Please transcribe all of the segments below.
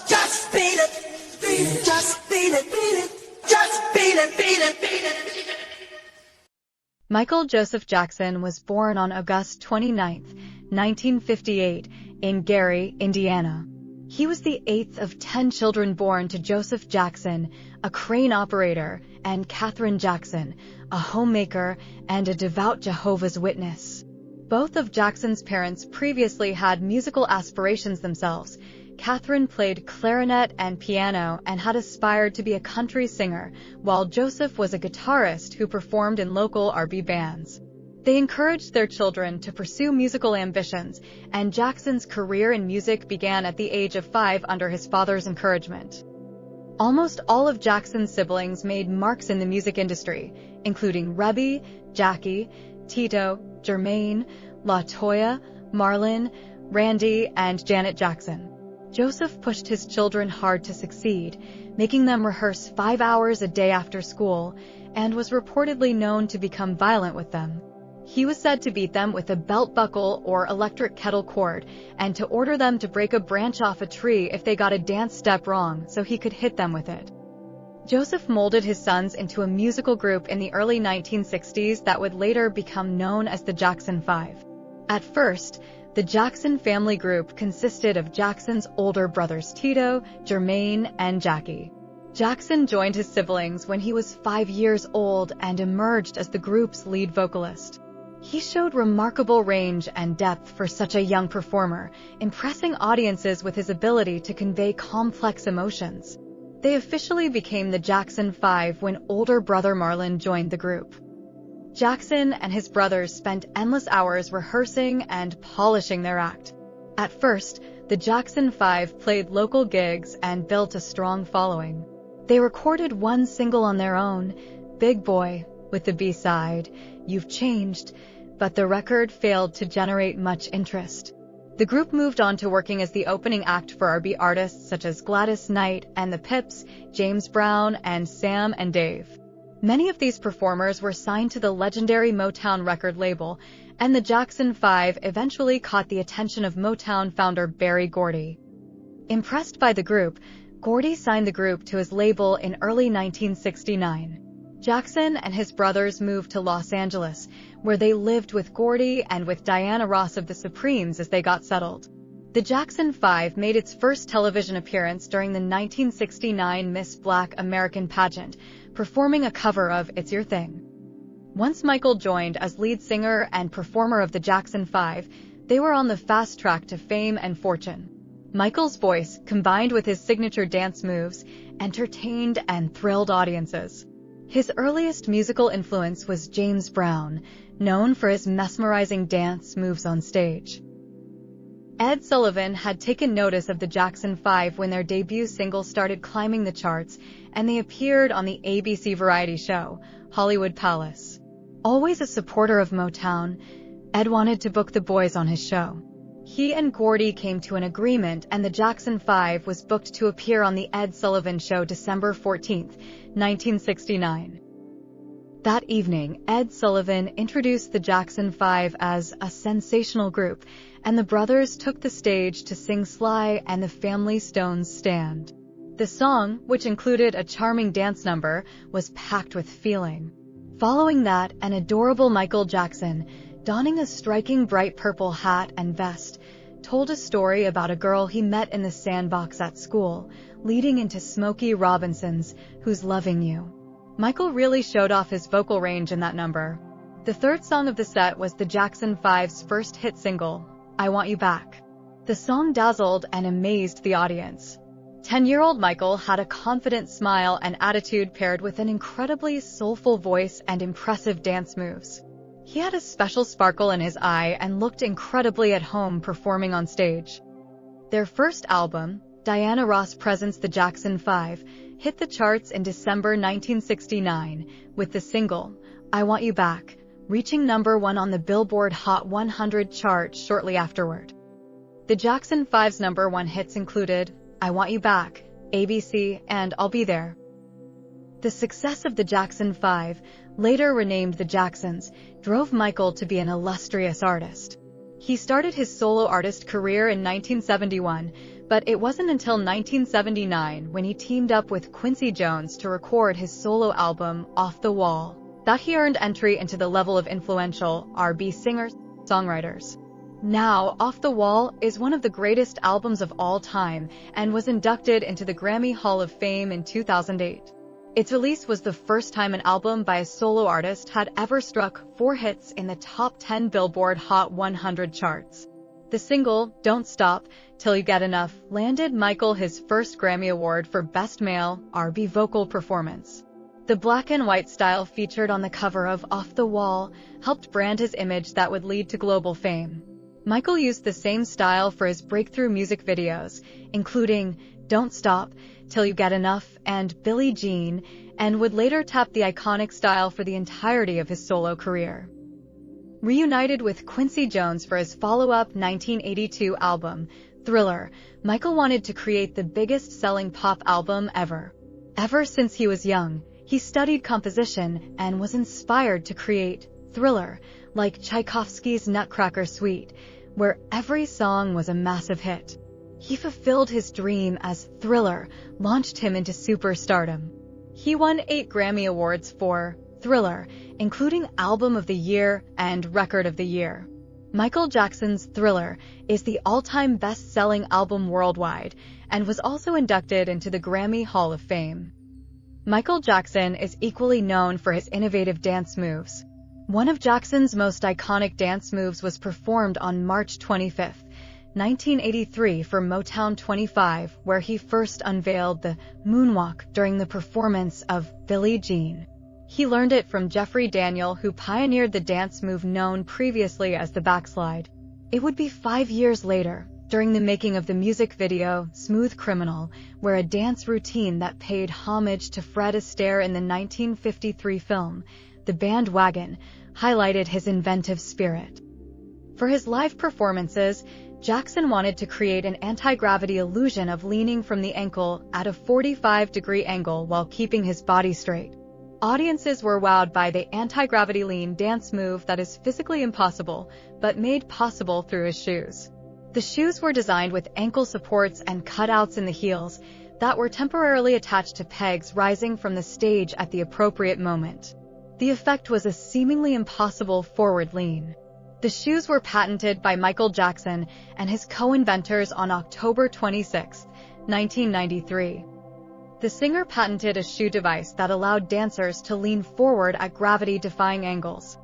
Just beat it, beat it, just beat it, beat it, just beat it, beat it, beat it. Michael Joseph Jackson was born on August 29, 1958, in Gary, Indiana. He was the eighth of 10 children born to Joseph Jackson, a crane operator, and Catherine Jackson, a homemaker and a devout Jehovah's Witness. Both of Jackson's parents previously had musical aspirations themselves. Catherine played clarinet and piano and had aspired to be a country singer, while Joseph was a guitarist who performed in local R&B bands. They encouraged their children to pursue musical ambitions, and Jackson's career in music began at the age of 5 under his father's encouragement. Almost all of Jackson's siblings made marks in the music industry, including Rebby, Jackie, Tito, Jermaine, LaToya, Marlon, Randy, and Janet Jackson. Joseph pushed his children hard to succeed, making them rehearse 5 hours a day after school, and was reportedly known to become violent with them. He was said to beat them with a belt buckle or electric kettle cord, and to order them to break a branch off a tree if they got a dance step wrong so he could hit them with it. Joseph molded his sons into a musical group in the early 1960s that would later become known as the Jackson 5. At first, the Jackson family group consisted of Jackson's older brothers Tito, Jermaine, and Jackie. Jackson joined his siblings when he was 5 years old and emerged as the group's lead vocalist. He showed remarkable range and depth for such a young performer, impressing audiences with his ability to convey complex emotions. They officially became the Jackson 5 when older brother Marlon joined the group. Jackson and his brothers spent endless hours rehearsing and polishing their act. At first, the Jackson 5 played local gigs and built a strong following. They recorded one single on their own, Big Boy, with the B-side, You've Changed, but the record failed to generate much interest. The group moved on to working as the opening act for R&B artists such as Gladys Knight and the Pips, James Brown, and Sam and Dave. Many of these performers were signed to the legendary Motown record label, and the Jackson 5 eventually caught the attention of Motown founder Berry Gordy. Impressed by the group, Gordy signed the group to his label in early 1969. Jackson and his brothers moved to Los Angeles, where they lived with Gordy and with Diana Ross of the Supremes as they got settled. The Jackson 5 made its first television appearance during the 1969 Miss Black American pageant, performing a cover of It's Your Thing. Once Michael joined as lead singer and performer of the Jackson 5, they were on the fast track to fame and fortune. Michael's voice, combined with his signature dance moves, entertained and thrilled audiences. His earliest musical influence was James Brown, known for his mesmerizing dance moves on stage. Ed Sullivan had taken notice of the Jackson 5 when their debut single started climbing the charts, and they appeared on the ABC variety show, Hollywood Palace. Always a supporter of Motown, Ed wanted to book the boys on his show. He and Gordy came to an agreement, and the Jackson 5 was booked to appear on the Ed Sullivan Show December 14, 1969. That evening, Ed Sullivan introduced the Jackson 5 as a sensational group, and the brothers took the stage to sing Sly and the Family Stone's Stand. The song, which included a charming dance number, was packed with feeling. Following that, an adorable Michael Jackson, donning a striking bright purple hat and vest, told a story about a girl he met in the sandbox at school, leading into Smokey Robinson's Who's Loving You. Michael really showed off his vocal range in that number. The third song of the set was the Jackson 5's first hit single, I Want You Back. The song dazzled and amazed the audience. 10-year-old Michael had a confident smile and attitude paired with an incredibly soulful voice and impressive dance moves. He had a special sparkle in his eye and looked incredibly at home performing on stage. Their first album, Diana Ross Presents the Jackson 5, hit the charts in December 1969, with the single, I Want You Back, reaching number 1 on the Billboard Hot 100 chart shortly afterward. The Jackson 5's number 1 hits included I Want You Back, ABC, and I'll Be There. The success of the Jackson 5, later renamed the Jacksons, drove Michael to be an illustrious artist. He started his solo artist career in 1971, but it wasn't until 1979 when he teamed up with Quincy Jones to record his solo album, Off the Wall, that he earned entry into the level of influential R&B singers-songwriters. Now, Off the Wall is one of the greatest albums of all time and was inducted into the Grammy Hall of Fame in 2008. Its release was the first time an album by a solo artist had ever struck 4 hits in the top 10 Billboard Hot 100 charts. The single, Don't Stop Till You Get Enough, landed Michael his first Grammy Award for Best Male R&B Vocal Performance. The black and white style featured on the cover of Off the Wall helped brand his image that would lead to global fame. Michael used the same style for his breakthrough music videos, including Don't Stop Till You Get Enough and Billie Jean, and would later tap the iconic style for the entirety of his solo career. Reunited with Quincy Jones for his follow-up 1982 album, Thriller, Michael wanted to create the biggest-selling pop album ever. Ever since he was young, he studied composition and was inspired to create Thriller, like Tchaikovsky's Nutcracker Suite, where every song was a massive hit. He fulfilled his dream as Thriller launched him into superstardom. He won 8 Grammy Awards for Thriller, including Album of the Year and Record of the Year. Michael Jackson's Thriller is the all-time best-selling album worldwide and was also inducted into the Grammy Hall of Fame. Michael Jackson is equally known for his innovative dance moves. One of Jackson's most iconic dance moves was performed on March 25, 1983 for Motown 25, where he first unveiled the Moonwalk during the performance of Billie Jean. He learned it from Jeffrey Daniel, who pioneered the dance move known previously as the backslide. It would be 5 years later, during the making of the music video Smooth Criminal, where a dance routine that paid homage to Fred Astaire in the 1953 film The Bandwagon highlighted his inventive spirit. For his live performances, Jackson wanted to create an anti-gravity illusion of leaning from the ankle at a 45-degree angle while keeping his body straight. Audiences were wowed by the anti-gravity lean dance move that is physically impossible, but made possible through his shoes. The shoes were designed with ankle supports and cutouts in the heels that were temporarily attached to pegs rising from the stage at the appropriate moment. The effect was a seemingly impossible forward lean. The shoes were patented by Michael Jackson and his co-inventors on October 26, 1993. The singer patented a shoe device that allowed dancers to lean forward at gravity-defying angles.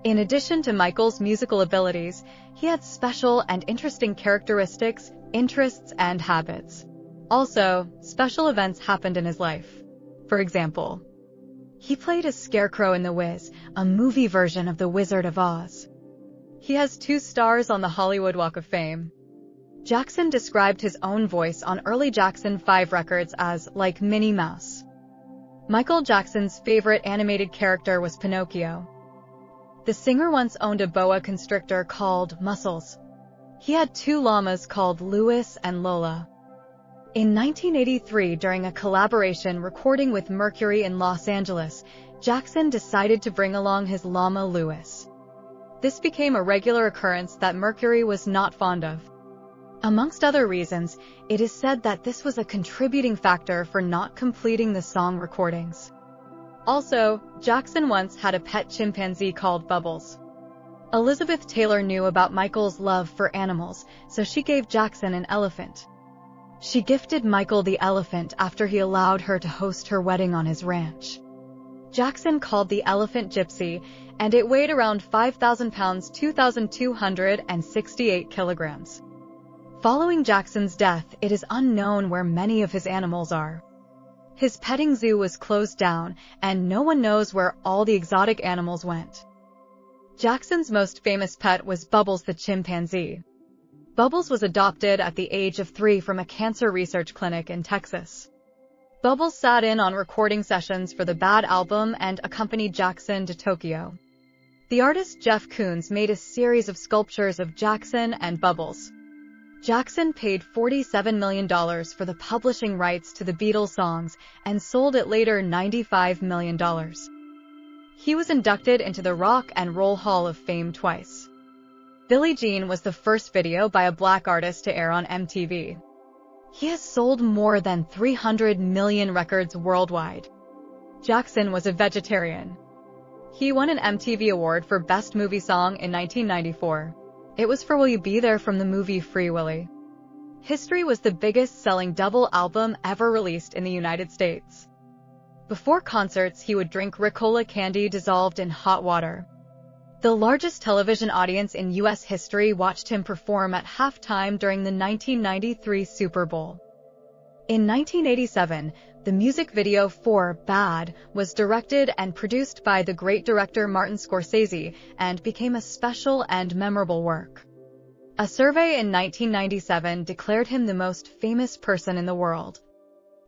In addition to Michael's musical abilities, he had special and interesting characteristics, interests, and habits. Also, special events happened in his life. For example, he played a scarecrow in The Wiz, a movie version of The Wizard of Oz. He has 2 stars on the Hollywood Walk of Fame. Jackson described his own voice on early Jackson 5 records as like Minnie Mouse. Michael Jackson's favorite animated character was Pinocchio. The singer once owned a boa constrictor called Muscles. He had 2 llamas called Louis and Lola. In 1983, during a collaboration recording with Mercury in Los Angeles, Jackson decided to bring along his llama Louis. This became a regular occurrence that Mercury was not fond of. Amongst other reasons, it is said that this was a contributing factor for not completing the song recordings. Also, Jackson once had a pet chimpanzee called Bubbles. Elizabeth Taylor knew about Michael's love for animals, so she gave Jackson an elephant. She gifted Michael the elephant after he allowed her to host her wedding on his ranch. Jackson called the elephant Gypsy, and it weighed around 5,000 pounds, 2,268 kilograms. Following Jackson's death, it is unknown where many of his animals are. His petting zoo was closed down, and no one knows where all the exotic animals went. Jackson's most famous pet was Bubbles the chimpanzee. Bubbles was adopted at the age of 3 from a cancer research clinic in Texas. Bubbles sat in on recording sessions for the Bad album and accompanied Jackson to Tokyo. The artist Jeff Koons made a series of sculptures of Jackson and Bubbles. Jackson paid $47 million for the publishing rights to the Beatles songs and sold it later $95 million. He was inducted into the Rock and Roll Hall of Fame twice. Billie Jean was the first video by a black artist to air on MTV. He has sold more than 300 million records worldwide. Jackson was a vegetarian. He won an MTV Award for Best Movie Song in 1994. It was for Will You Be There from the movie Free Willy. History was the biggest-selling double album ever released in the United States. Before concerts, he would drink Ricola candy dissolved in hot water. The largest television audience in U.S. history watched him perform at halftime during the 1993 Super Bowl. In 1987, the music video for Bad was directed and produced by the great director Martin Scorsese and became a special and memorable work. A survey in 1997 declared him the most famous person in the world.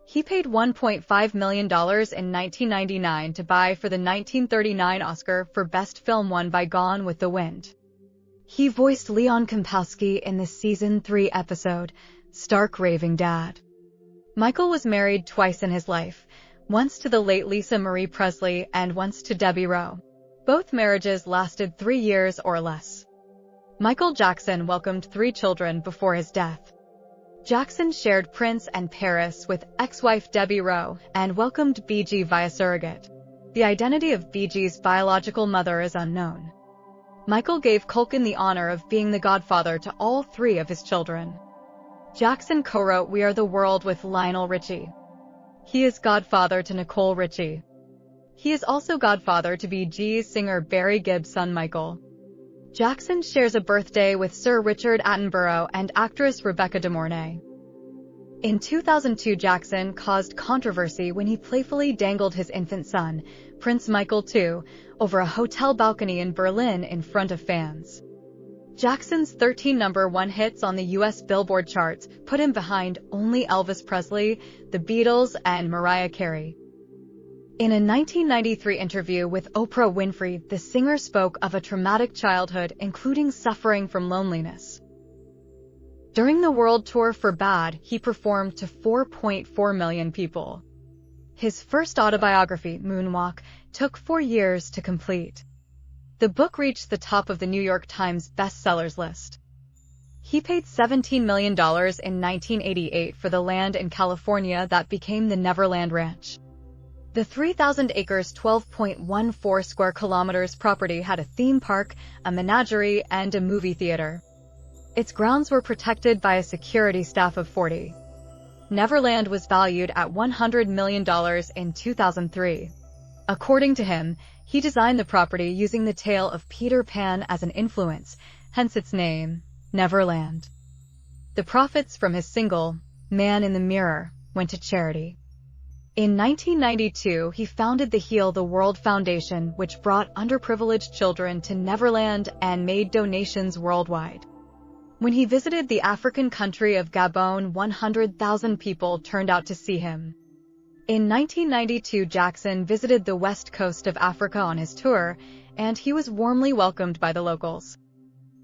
He paid $1.5 million in 1999 to buy for the 1939 Oscar for Best Film won by Gone with the Wind. He voiced Leon Kompowski in the Season 3 episode, Stark Raving Dad. Michael was married twice in his life, once to the late Lisa Marie Presley and once to Debbie Rowe. Both marriages lasted 3 years or less. Michael Jackson welcomed 3 children before his death. Jackson shared Prince and Paris with ex-wife Debbie Rowe and welcomed Bee via surrogate. The identity of Bee's biological mother is unknown. Michael gave Culkin the honor of being the godfather to all 3 of his children. Jackson co-wrote We Are the World with Lionel Richie. He is godfather to Nicole Richie. He is also godfather to Bee Gees singer Barry Gibb's son Michael. Jackson shares a birthday with Sir Richard Attenborough and actress Rebecca De Mornay. In 2002, Jackson caused controversy when he playfully dangled his infant son, Prince Michael II, over a hotel balcony in Berlin in front of fans. Jackson's 13 #1 hits on the U.S. Billboard charts put him behind only Elvis Presley, the Beatles, and Mariah Carey. In a 1993 interview with Oprah Winfrey, the singer spoke of a traumatic childhood, including suffering from loneliness. During the world tour for Bad, he performed to 4.4 million people. His first autobiography, Moonwalk, took 4 years to complete. The book reached the top of the New York Times bestsellers list. He paid $17 million in 1988 for the land in California that became the Neverland Ranch. The 3,000 acres, 12.14 square kilometers property had a theme park, a menagerie, and a movie theater. Its grounds were protected by a security staff of 40. Neverland was valued at $100 million in 2003. According to him, he designed the property using the tale of Peter Pan as an influence, hence its name, Neverland. The profits from his single, Man in the Mirror, went to charity. In 1992, he founded the Heal the World Foundation, which brought underprivileged children to Neverland and made donations worldwide. When he visited the African country of Gabon, 100,000 people turned out to see him. In 1992, Jackson visited the west coast of Africa on his tour, and he was warmly welcomed by the locals.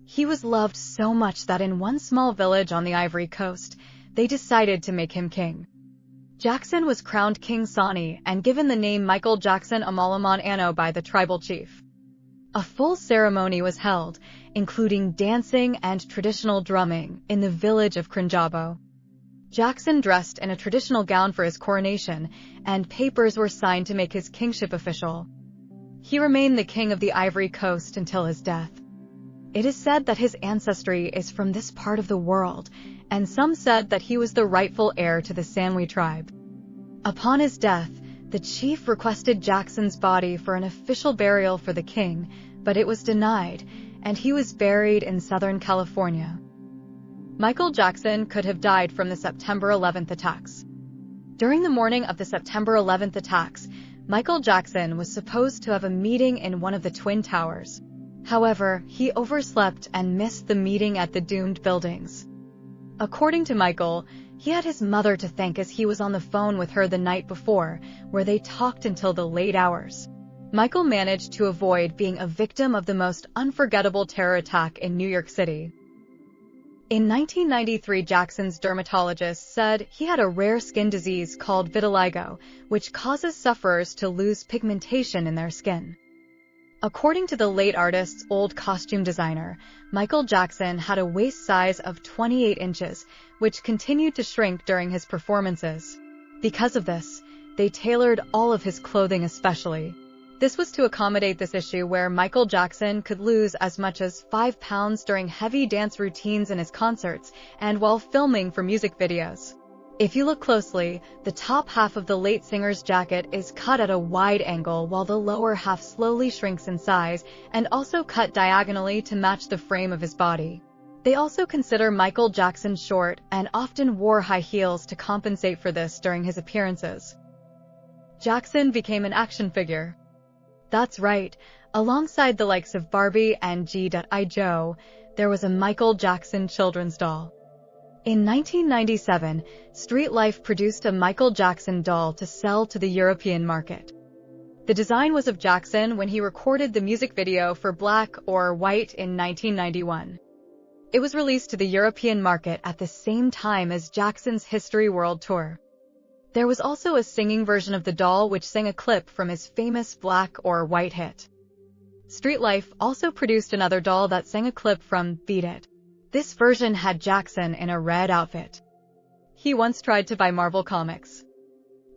He was loved so much that in one small village on the Ivory Coast, they decided to make him king. Jackson was crowned King Sani and given the name Michael Jackson Amalaman Ano by the tribal chief. A full ceremony was held, including dancing and traditional drumming, in the village of Krinjabo. Jackson dressed in a traditional gown for his coronation, and papers were signed to make his kingship official. He remained the king of the Ivory Coast until his death. It is said that his ancestry is from this part of the world, and some said that he was the rightful heir to the Sanwi tribe. Upon his death, the chief requested Jackson's body for an official burial for the king, but it was denied, and he was buried in Southern California. Michael Jackson could have died from the September 11th attacks. During the morning of the September 11th attacks, Michael Jackson was supposed to have a meeting in one of the Twin Towers. However, he overslept and missed the meeting at the doomed buildings. According to Michael, he had his mother to thank as he was on the phone with her the night before, where they talked until the late hours. Michael managed to avoid being a victim of the most unforgettable terror attack in New York City. In 1993, Jackson's dermatologist said he had a rare skin disease called vitiligo, which causes sufferers to lose pigmentation in their skin. According to the late artist's old costume designer, Michael Jackson had a waist size of 28 inches, which continued to shrink during his performances. Because of this, they tailored all of his clothing especially. This was to accommodate this issue where Michael Jackson could lose as much as 5 pounds during heavy dance routines in his concerts and while filming for music videos. If you look closely, the top half of the late singer's jacket is cut at a wide angle while the lower half slowly shrinks in size and also cut diagonally to match the frame of his body. They also consider Michael Jackson short and often wore high heels to compensate for this during his appearances. Jackson became an action figure. That's right, alongside the likes of Barbie and G.I. Joe, there was a Michael Jackson children's doll. In 1997, Street Life produced a Michael Jackson doll to sell to the European market. The design was of Jackson when he recorded the music video for Black or White in 1991. It was released to the European market at the same time as Jackson's History World Tour. There was also a singing version of the doll which sang a clip from his famous Black or White hit. Street Life also produced another doll that sang a clip from Beat It. This version had Jackson in a red outfit. He once tried to buy Marvel Comics.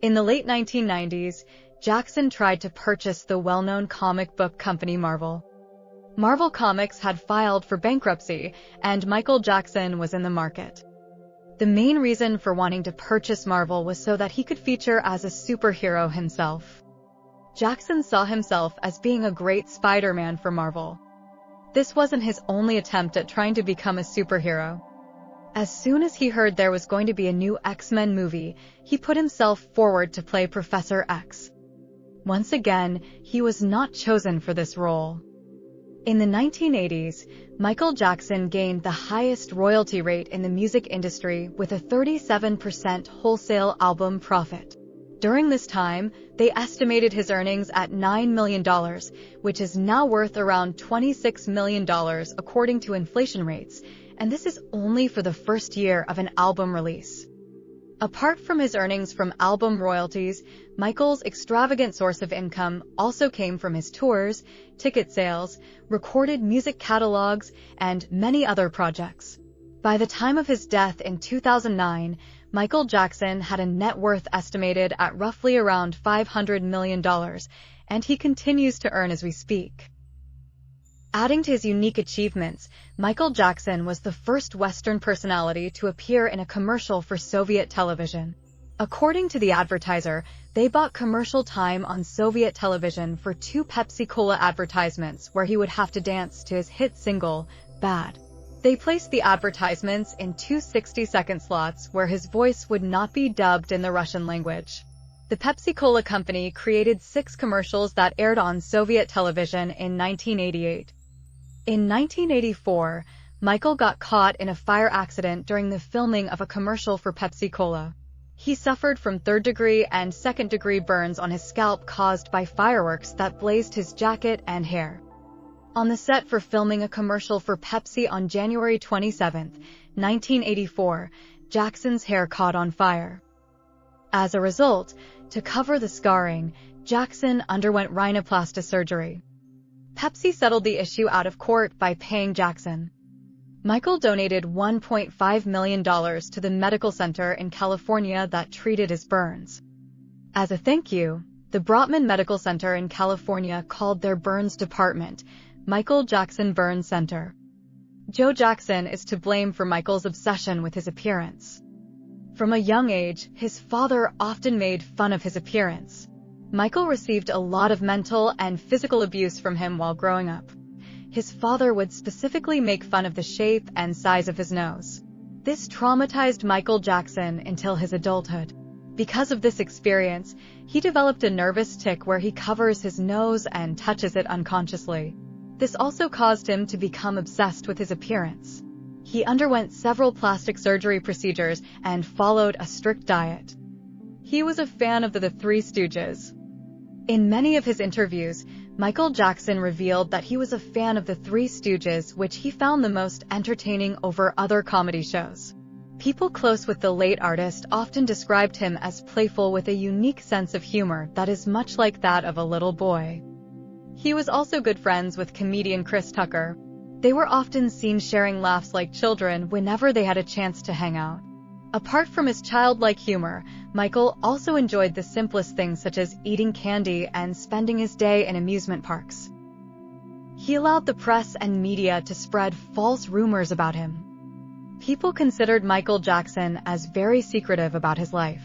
In the late 1990s, Jackson tried to purchase the well-known comic book company Marvel. Marvel Comics had filed for bankruptcy, and Michael Jackson was in the market. The main reason for wanting to purchase Marvel was so that he could feature as a superhero himself. Jackson saw himself as being a great Spider-Man for Marvel. This wasn't his only attempt at trying to become a superhero. As soon as he heard there was going to be a new X-Men movie, he put himself forward to play Professor X. Once again, he was not chosen for this role. In the 1980s, Michael Jackson gained the highest royalty rate in the music industry with a 37% wholesale album profit. During this time, they estimated his earnings at $9 million, which is now worth around $26 million according to inflation rates, and this is only for the first year of an album release. Apart from his earnings from album royalties, Michael's extravagant source of income also came from his tours, ticket sales, recorded music catalogs, and many other projects. By the time of his death in 2009, Michael Jackson had a net worth estimated at roughly around $500 million, and he continues to earn as we speak. Adding to his unique achievements, Michael Jackson was the first Western personality to appear in a commercial for Soviet television. According to the advertiser, they bought commercial time on Soviet television for 2 Pepsi-Cola advertisements where he would have to dance to his hit single, Bad. They placed the advertisements in 2 60-second slots where his voice would not be dubbed in the Russian language. The Pepsi-Cola company created 6 commercials that aired on Soviet television in 1988. In 1984, Michael got caught in a fire accident during the filming of a commercial for Pepsi-Cola. He suffered from 3rd-degree and 2nd-degree burns on his scalp caused by fireworks that blazed his jacket and hair. On the set for filming a commercial for Pepsi on January 27, 1984, Jackson's hair caught on fire. As a result, to cover the scarring, Jackson underwent rhinoplasty surgery. Pepsi settled the issue out of court by paying Jackson. Michael donated $1.5 million to the medical center in California that treated his burns. As a thank you, the Brotman Medical Center in California called their burns department Michael Jackson Burn Center. Joe Jackson is to blame for Michael's obsession with his appearance. From a young age, his father often made fun of his appearance. Michael received a lot of mental and physical abuse from him while growing up. His father would specifically make fun of the shape and size of his nose. This traumatized Michael Jackson until his adulthood. Because of this experience, he developed a nervous tic where he covers his nose and touches it unconsciously. This also caused him to become obsessed with his appearance. He underwent several plastic surgery procedures and followed a strict diet. He was a fan of the Three Stooges. In many of his interviews, Michael Jackson revealed that he was a fan of the Three Stooges, which he found the most entertaining over other comedy shows. People close with the late artist often described him as playful with a unique sense of humor that is much like that of a little boy. He was also good friends with comedian Chris Tucker. They were often seen sharing laughs like children whenever they had a chance to hang out. Apart from his childlike humor, Michael also enjoyed the simplest things such as eating candy and spending his day in amusement parks. He allowed the press and media to spread false rumors about him. People considered Michael Jackson as very secretive about his life.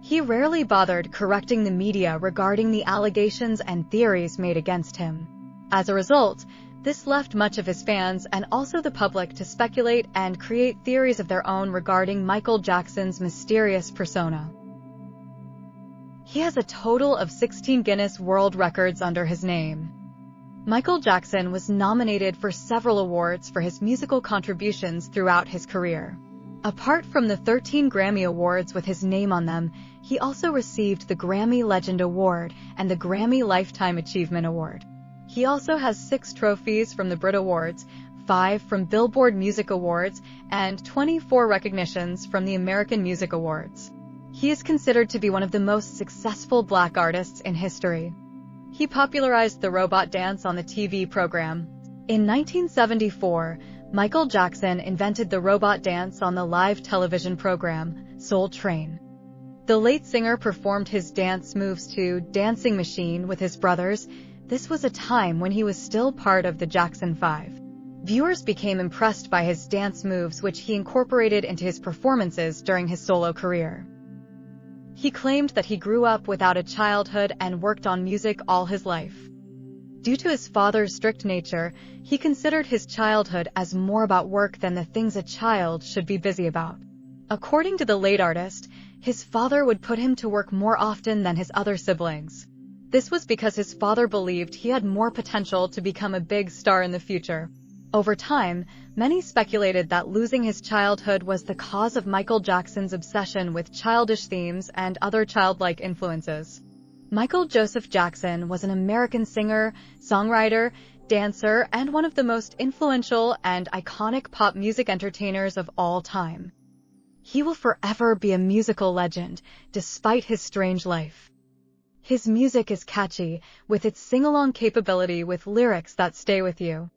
He rarely bothered correcting the media regarding the allegations and theories made against him. As a result, this left much of his fans and also the public to speculate and create theories of their own regarding Michael Jackson's mysterious persona. He has a total of 16 Guinness World Records under his name. Michael Jackson was nominated for several awards for his musical contributions throughout his career. Apart from the 13 Grammy Awards with his name on them, he also received the Grammy Legend Award and the Grammy Lifetime Achievement Award. He also has 6 trophies from the Brit Awards, 5 from Billboard Music Awards, and 24 recognitions from the American Music Awards. He is considered to be one of the most successful black artists in history. He popularized the robot dance on the TV program. In 1974, Michael Jackson invented the robot dance on the live television program, Soul Train. The late singer performed his dance moves to Dancing Machine with his brothers. This was a time when he was still part of the Jackson 5. Viewers became impressed by his dance moves, which he incorporated into his performances during his solo career. He claimed that he grew up without a childhood and worked on music all his life. Due to his father's strict nature, he considered his childhood as more about work than the things a child should be busy about. According to the late artist, his father would put him to work more often than his other siblings. This was because his father believed he had more potential to become a big star in the future. Over time, many speculated that losing his childhood was the cause of Michael Jackson's obsession with childish themes and other childlike influences. Michael Joseph Jackson was an American singer, songwriter, dancer, and one of the most influential and iconic pop music entertainers of all time. He will forever be a musical legend, despite his strange life. His music is catchy, with its sing-along capability with lyrics that stay with you.